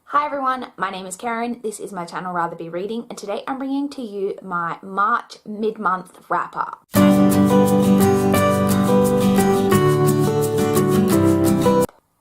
Hi everyone, my name is Karen, this is my channel RatherBeReading, and today I'm bringing to you my March mid-month wrap-up.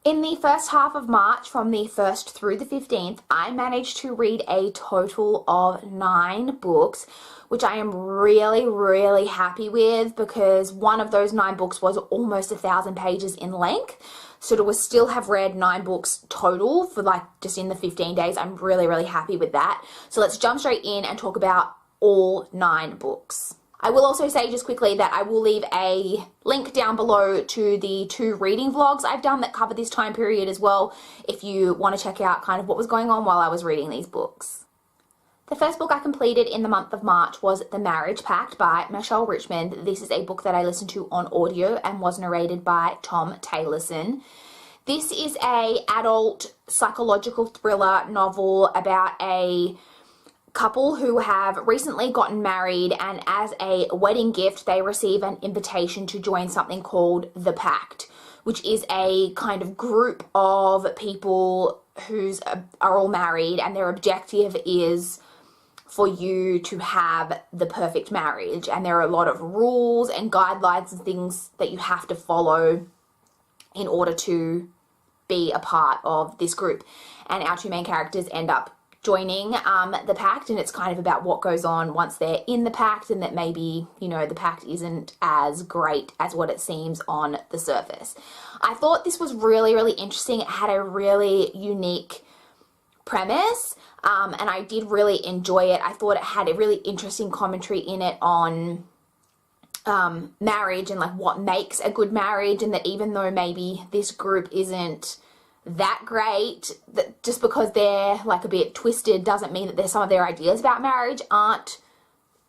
In the first half of March, from the 1st through the 15th, I managed to read a total of 9 books, which I am really happy with because one of those 9 books was almost 1,000 pages in length. So to still have read 9 books total for just in the 15 days, I'm really happy with that. So let's jump straight in and talk about all 9 books. I will also say just quickly that I will leave a link down below to the 2 reading vlogs I've done that cover this time period as well, if you want to check out kind of what was going on while I was reading these books. The first book I completed in the month of March was The Marriage Pact by Michelle Richmond. This is a book that I listened to on audio and was narrated by Tom Taylorson. This is a adult psychological thriller novel about a couple who have recently gotten married, and as a wedding gift they receive an invitation to join something called The Pact, which is a kind of group of people who are all married, and their objective is for you to have the perfect marriage. And there are a lot of rules and guidelines and things that you have to follow in order to be a part of this group. And our 2 main characters end up joining the pact, and it's kind of about what goes on once they're in the pact, and that maybe, you know, the pact isn't as great as what it seems on the surface. I thought this was really interesting. It had a really unique premise, and I did really enjoy it. I thought it had a really interesting commentary in it on marriage and what makes a good marriage, and that even though maybe this group isn't that great, that just because they're a bit twisted doesn't mean that some of their ideas about marriage aren't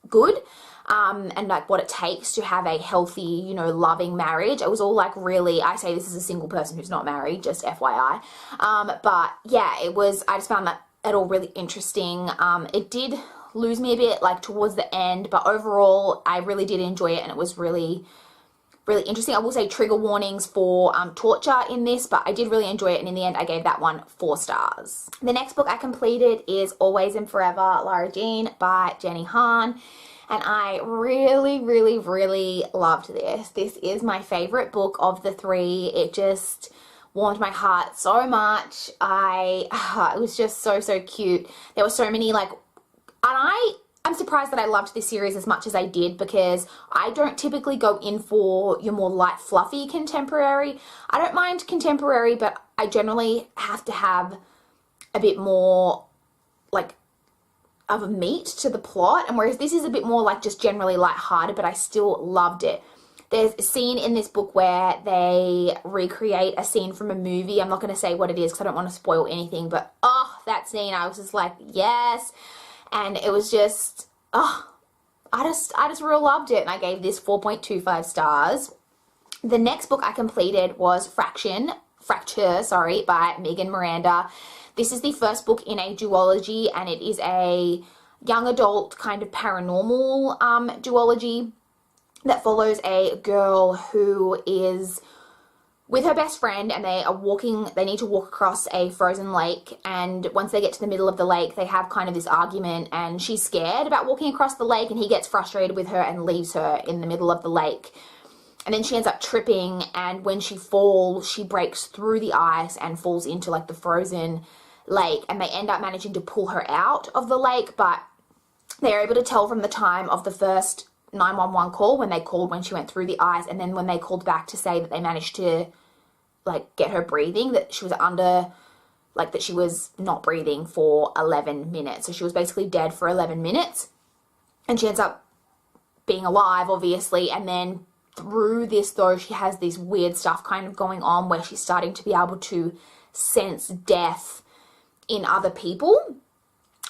good, and what it takes to have a healthy, you know, loving marriage. It was all really, I say this as a single person who's not married, just FYI, but yeah, I just found that it all really interesting. It did lose me a bit towards the end, but overall I really did enjoy it, and it was really interesting. I will say trigger warnings for torture in this, but I did really enjoy it, and in the end I gave that one 4 stars. The next book I completed is Always and Forever, Lara Jean by Jenny Han, and I really loved this. This is my favorite book of the 3. It just warmed my heart so much. It was just so cute. There were so many I'm surprised that I loved this series as much as I did, because I don't typically go in for your more light, fluffy contemporary. I don't mind contemporary, but I generally have to have a bit more of a meat to the plot, and whereas this is a bit more just generally lighthearted, but I still loved it. There's a scene in this book where they recreate a scene from a movie. I'm not going to say what it is because I don't want to spoil anything, but oh, that scene, I was just yes. And it was just, oh, I just really loved it, and I gave this 4.25 stars. The next book I completed was Fracture, by Megan Miranda. This is the first book in a duology, and it is a young adult kind of paranormal duology that follows a girl who is with her best friend, and they need to walk across a frozen lake, and once they get to the middle of the lake they have kind of this argument, and she's scared about walking across the lake, and he gets frustrated with her and leaves her in the middle of the lake. And then she ends up tripping, and when she falls she breaks through the ice and falls into the frozen lake, and they end up managing to pull her out of the lake, but they're able to tell from the time of the first 911 call when she went through the ice, and then when they called back to say that they managed to get her breathing, that she was that she was not breathing for 11 minutes. So she was basically dead for 11 minutes, and she ends up being alive, obviously. And then through this, though, she has this weird stuff kind of going on where she's starting to be able to sense death in other people.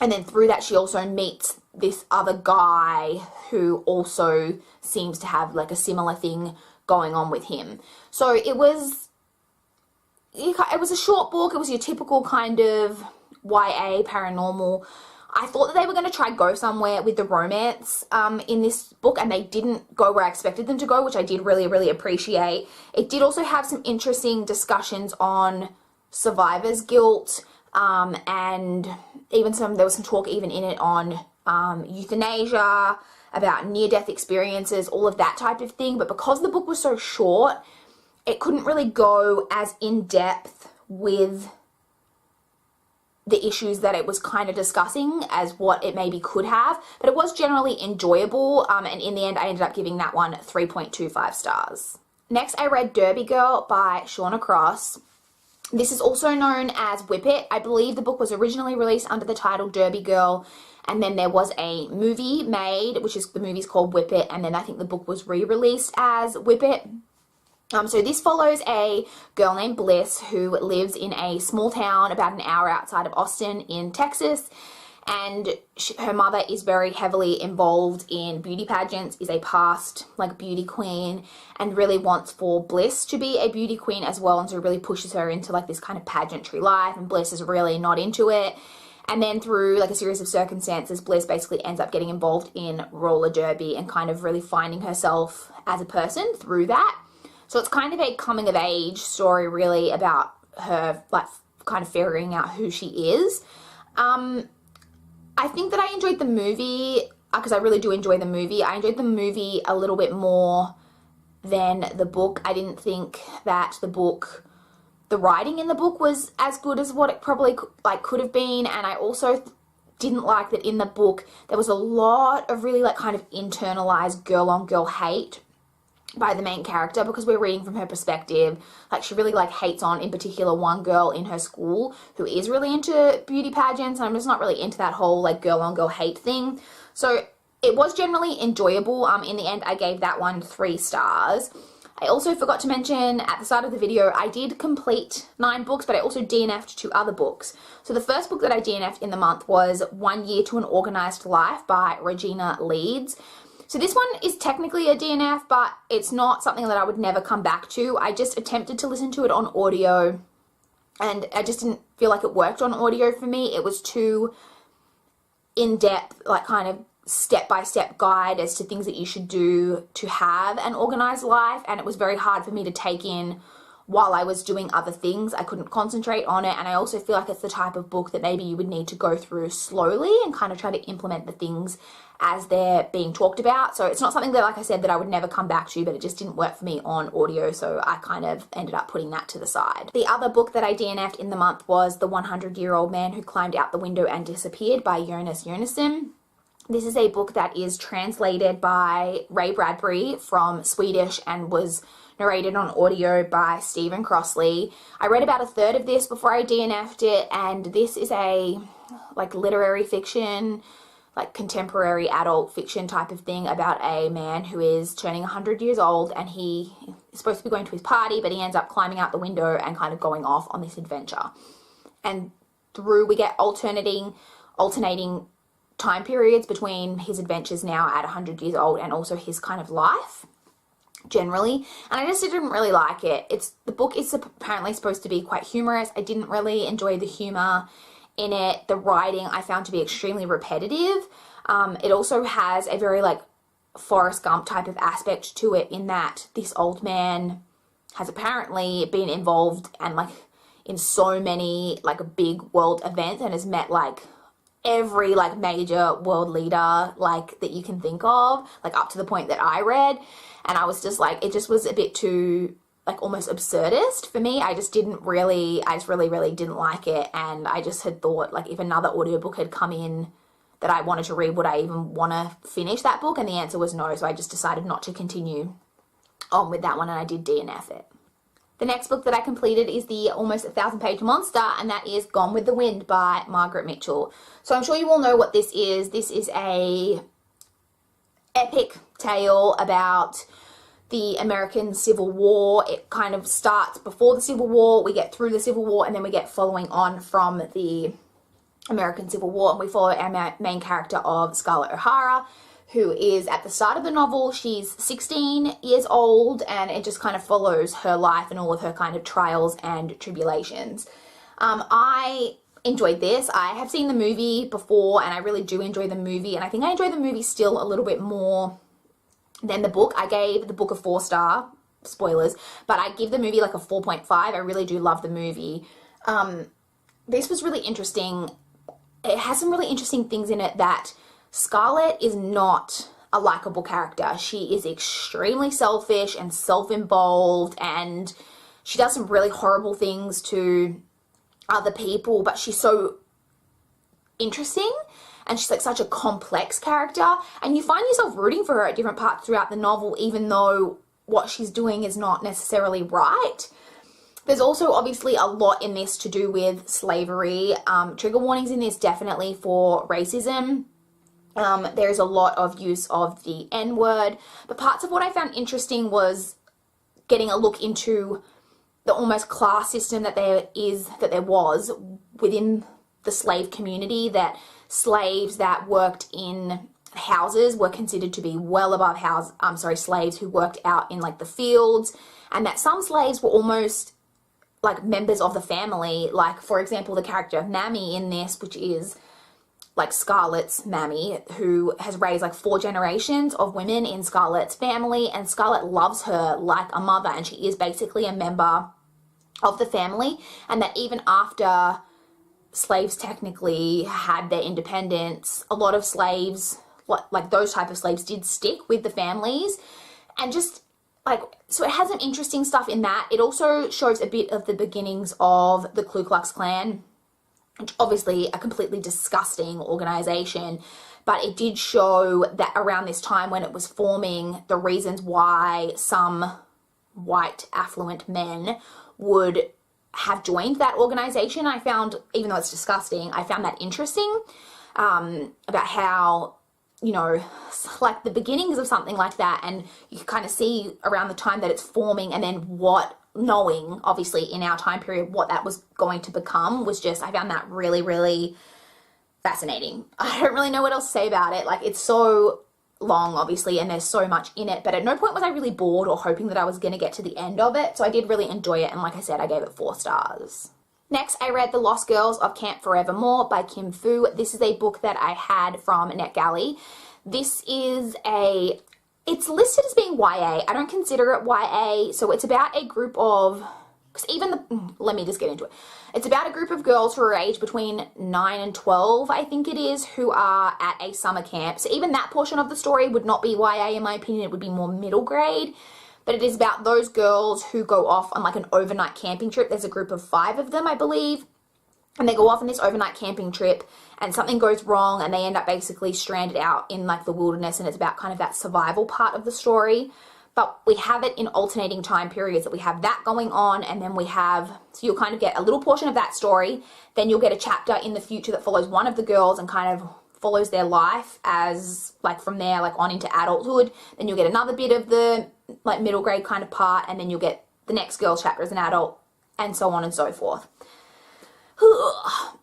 And then through that she also meets this other guy who also seems to have a similar thing going on with him. So it was a short book. It was your typical kind of YA paranormal. I thought that they were going to try go somewhere with the romance in this book, and they didn't go where I expected them to go, which I did really appreciate. It did also have some interesting discussions on survivor's guilt, and even there was some talk even in it on euthanasia, about near-death experiences, all of that type of thing. But because the book was so short, it couldn't really go as in-depth with the issues that it was kind of discussing as what it maybe could have. But it was generally enjoyable, and in the end I ended up giving that one 3.25 stars. Next, I read Derby Girl by Shauna Cross. This is also known as Whip It. I believe the book was originally released under the title Derby Girl, and then there was a movie made, which is, the movie's called Whip It, and then I think the book was re-released as Whip It. So this follows a girl named Bliss who lives in a small town about an hour outside of Austin in Texas, and her mother is very heavily involved in beauty pageants, is a past like beauty queen, and really wants for Bliss to be a beauty queen as well, and so really pushes her into like this kind of pageantry life, and Bliss is really not into it. And then through like a series of circumstances, Bliss basically ends up getting involved in roller derby and kind of really finding herself as a person through that. So it's kind of a coming of age story really about her like kind of figuring out who she is. I think that I enjoyed the movie, because I really do enjoy the movie. I enjoyed the movie a little bit more than the book. I didn't think that the writing in the book was as good as what it probably could have been, and I also didn't like that in the book there was a lot of really like kind of internalized girl on girl hate by the main character, because we're reading from her perspective. Like, she really like hates on, in particular, one girl in her school who is really into beauty pageants, and I'm just not really into that whole like girl on girl hate thing. So it was generally enjoyable. In the end I gave that one 3 stars. I also forgot to mention at the start of the video, I did complete 9 books, but I also DNF'd 2 other books. So the first book that I DNF'd in the month was 1 Year to an Organized Life by Regina Leeds. So this one is technically a DNF, but it's not something that I would never come back to. I just attempted to listen to it on audio, and I just didn't feel like it worked on audio for me. It was too in-depth, like kind of step-by-step guide as to things that you should do to have an organized life, and it was very hard for me to take in while I was doing other things. I couldn't concentrate on it, and I also feel like it's the type of book that maybe you would need to go through slowly and kind of try to implement the things as they're being talked about. So it's not something that, like I said, that I would never come back to, but it just didn't work for me on audio, so I kind of ended up putting that to the side. The other book that I DNF'd in the month was The 100-Year-Old Man Who Climbed Out the Window and Disappeared by Jonas Jonasson. This is a book that is translated by Ray Bradbury from Swedish and was narrated on audio by Stephen Crossley. I read about a third of this before I DNF'd it, and this is a like literary fiction, like contemporary adult fiction type of thing about a man who is turning 100 years old, and he is supposed to be going to his party, but he ends up climbing out the window and kind of going off on this adventure. And through we get alternating time periods between his adventures now at 100 years old and also his kind of life generally, and I just didn't really like it. The book is apparently supposed to be quite humorous. I didn't really enjoy the humor in it. The writing I found to be extremely repetitive. It also has a very like Forrest Gump type of aspect to it, in that this old man has apparently been involved and like in so many like big world events and has met like every like major world leader like that you can think of, like up to the point that I read, and I was just like, it just was a bit too like almost absurdist for me. I just really didn't like it, and I just had thought like if another audiobook had come in that I wanted to read, would I even want to finish that book? And the answer was no, so I just decided not to continue on with that one, and I did DNF it. The next book that I completed is the almost 1,000-page monster, and that is Gone with the Wind by Margaret Mitchell. So I'm sure you all know what this is. This is a epic tale about the American Civil War. It kind of starts before the Civil War, we get through the Civil War, and then we get following on from the American Civil War, and we follow our main character of Scarlett O'Hara, who is at the start of the novel, she's 16 years old, and it just kind of follows her life and all of her kind of trials and tribulations. I enjoyed this. I have seen the movie before, and I really do enjoy the movie, and I think I enjoy the movie still a little bit more than the book. I gave the book a 4-star, spoilers, but I give the movie like a 4.5. I really do love the movie. this was really interesting. It has some really interesting things in it that Scarlett is not a likable character. She is extremely selfish and self-involved, and she does some really horrible things to other people, but she's so interesting, and she's like such a complex character, and you find yourself rooting for her at different parts throughout the novel, even though what she's doing is not necessarily right. There's also obviously a lot in this to do with slavery. Trigger warnings in this definitely for racism. There's a lot of use of the N-word, but parts of what I found interesting was getting a look into the almost class system that there was within the slave community, that slaves that worked in houses were considered to be well above slaves who worked out in like the fields, and that some slaves were almost like members of the family. Like, for example, the character of Mammy in this, which is like Scarlett's Mammy, who has raised like 4 generations of women in Scarlett's family, and Scarlett loves her like a mother, and she is basically a member of the family, and that even after slaves technically had their independence, a lot of slaves, like those type of slaves, did stick with the families. And just like, so it has some interesting stuff in that. It also shows a bit of the beginnings of the Ku Klux Klan, which obviously a completely disgusting organization, but it did show that around this time when it was forming, the reasons why some white affluent men would have joined that organization. I found, even though it's disgusting, I found that interesting, about how, you know, like the beginnings of something like that, and you can kind of see around the time that it's forming, and then what, knowing obviously in our time period what that was going to become, was just, I found that really, really fascinating. I don't really know what else to say about it. Like, it's so long obviously, and there's so much in it, but at no point was I really bored or hoping that I was going to get to the end of it. So I did really enjoy it, and like I said, I gave it 4 stars. Next, I read The Lost Girls of Camp Forevermore by Kim Fu. This is a book that I had from NetGalley. This is it's listed as being YA. I don't consider it YA. So it's about a group of, let me just get into it. It's about a group of girls who are aged between 9 and 12, I think it is, who are at a summer camp. So even that portion of the story would not be YA in my opinion. It would be more middle grade. But it is about those girls who go off on like an overnight camping trip. There's a group of 5 of them, I believe. And they go off on this overnight camping trip, and something goes wrong, and they end up basically stranded out in like the wilderness, and it's about kind of that survival part of the story. But we have it in alternating time periods, that we have that going on, and then we have, so you'll kind of get a little portion of that story, then you'll get a chapter in the future that follows one of the girls and kind of follows their life as like from there like on into adulthood. Then you'll get another bit of the like middle grade kind of part, and then you'll get the next girl's chapter as an adult, and so on and so forth.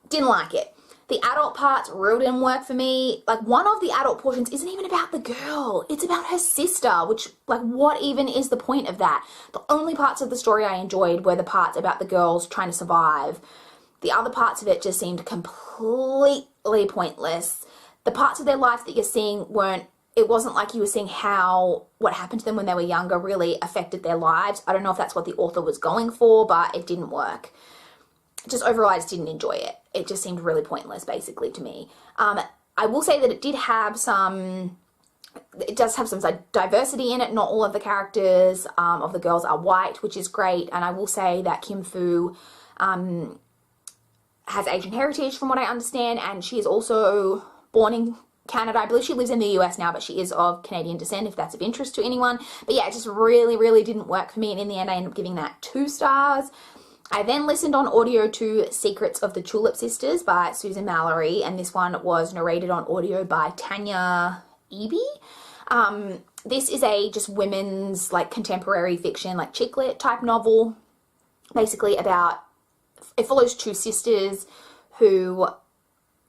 Didn't like it. The adult parts really didn't work for me. Like, one of the adult portions isn't even about the girl. It's about her sister, which, like, what even is the point of that? The only parts of the story I enjoyed were the parts about the girls trying to survive. The other parts of it just seemed completely pointless. The parts of their life that you're seeing it wasn't like you were seeing how what happened to them when they were younger really affected their lives. I don't know if that's what the author was going for, but it didn't work. Just overall, I just didn't enjoy it. It just seemed really pointless, basically, to me. I will say that it does have some diversity in it. Not all of the characters of the girls are white, which is great. And I will say that Kim Fu has Asian heritage, from what I understand, and she is also born in Canada. I believe she lives in the US now, but she is of Canadian descent, if that's of interest to anyone. But yeah, it just really, really didn't work for me, and in the end, I ended up giving that 2 stars. I then listened on audio to Secrets of the Tulip Sisters by Susan Mallory, and this one was narrated on audio by Tanya Eby. This is a just women's like contemporary fiction, like chick lit type novel, basically about, it follows 2 sisters who,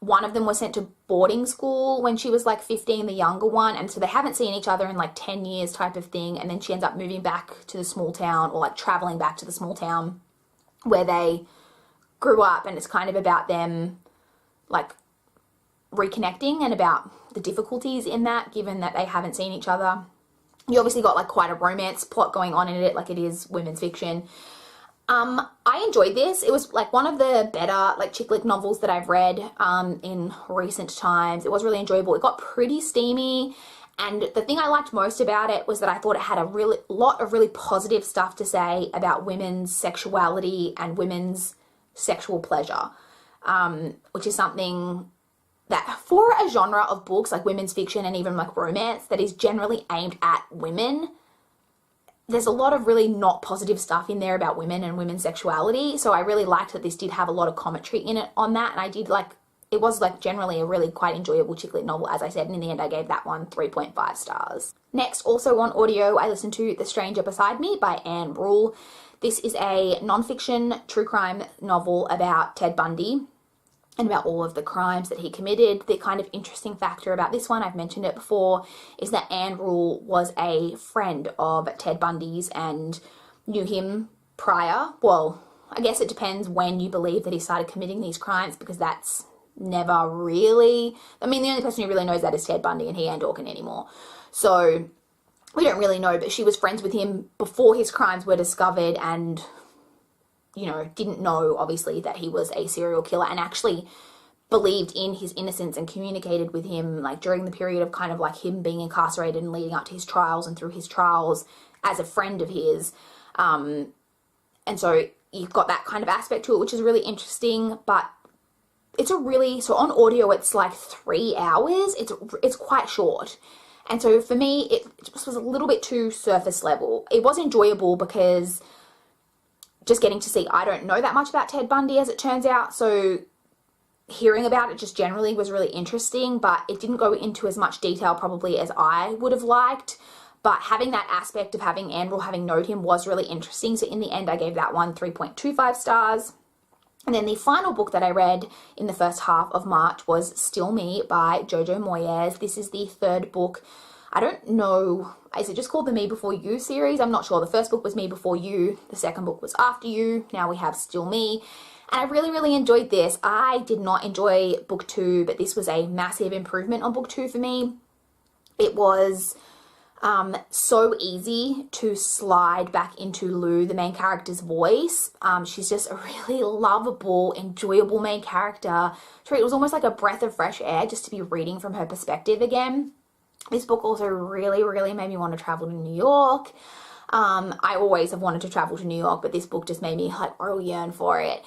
one of them was sent to boarding school when she was like 15, the younger one, and so they haven't seen each other in like 10 years type of thing, and then she ends up moving back to the small town, or like traveling back to the small town where they grew up, and it's kind of about them like reconnecting and about the difficulties in that, given that they haven't seen each other. You obviously got like quite a romance plot going on in it, like it is women's fiction. I enjoyed this. It was like one of the better like chick lit novels that I've read in recent times. It was really enjoyable. It got pretty steamy, and the thing I liked most about it was that I thought it had a really lot of really positive stuff to say about women's sexuality and women's sexual pleasure, which is something that for a genre of books like women's fiction and even like romance that is generally aimed at women, there's a lot of really not positive stuff in there about women and women's sexuality. So I really liked that this did have a lot of commentary in it on that. And I did like, it was like generally a really quite enjoyable chick lit novel, as I said. And in the end, I gave that one 3.5 stars. Next, also on audio, I listened to The Stranger Beside Me by Anne Rule. This is a non-fiction true crime novel about Ted Bundy and about all of the crimes that he committed. The kind of interesting factor about this one, I've mentioned it before, is that Anne Rule was a friend of Ted Bundy's and knew him prior. Well, I guess it depends when you believe that he started committing these crimes, because that's never really, I mean, the only person who really knows that is Ted Bundy, and he ain't talking anymore. So we don't really know, but she was friends with him before his crimes were discovered, and you know, didn't know, obviously, that he was a serial killer, and actually believed in his innocence and communicated with him, like, during the period of kind of, like, him being incarcerated and leading up to his trials and through his trials as a friend of his. And so you've got that kind of aspect to it, which is really interesting, but it's a really, so on audio, it's like 3 hours. It's quite short. And so for me, it just was a little bit too surface level. It was enjoyable because just getting to see, I don't know that much about Ted Bundy, as it turns out, so hearing about it just generally was really interesting, but it didn't go into as much detail probably as I would have liked. But having that aspect of having Anne Rule, having known him, was really interesting. So in the end, I gave that one 3.25 stars. And then the final book that I read in the first half of March was Still Me by Jojo Moyes. This is the third book. I don't know, is it just called the Me Before You series? I'm not sure. The first book was Me Before You. The second book was After You. Now we have Still Me. And I really, really enjoyed this. I did not enjoy book 2, but this was a massive improvement on book 2 for me. It was so easy to slide back into Lou, the main character's voice. She's just a really lovable, enjoyable main character. It was almost like a breath of fresh air just to be reading from her perspective again. This book also really, really made me want to travel to New York. I always have wanted to travel to New York, but this book just made me like really yearn for it.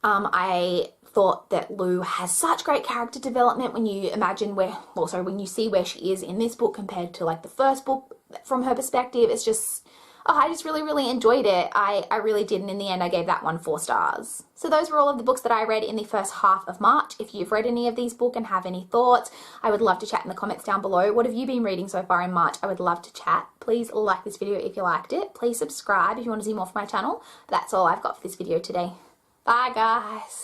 I thought that Lou has such great character development when you imagine when you see where she is in this book compared to like the first book from her perspective. It's just, I just really, really enjoyed it. I really did, and in the end I gave that one 4 stars. So those were all of the books that I read in the first half of March. If you've read any of these books and have any thoughts, I would love to chat in the comments down below. What have you been reading so far in March? I would love to chat. Please like this video if you liked it. Please subscribe if you want to see more from my channel. That's all I've got for this video today. Bye guys!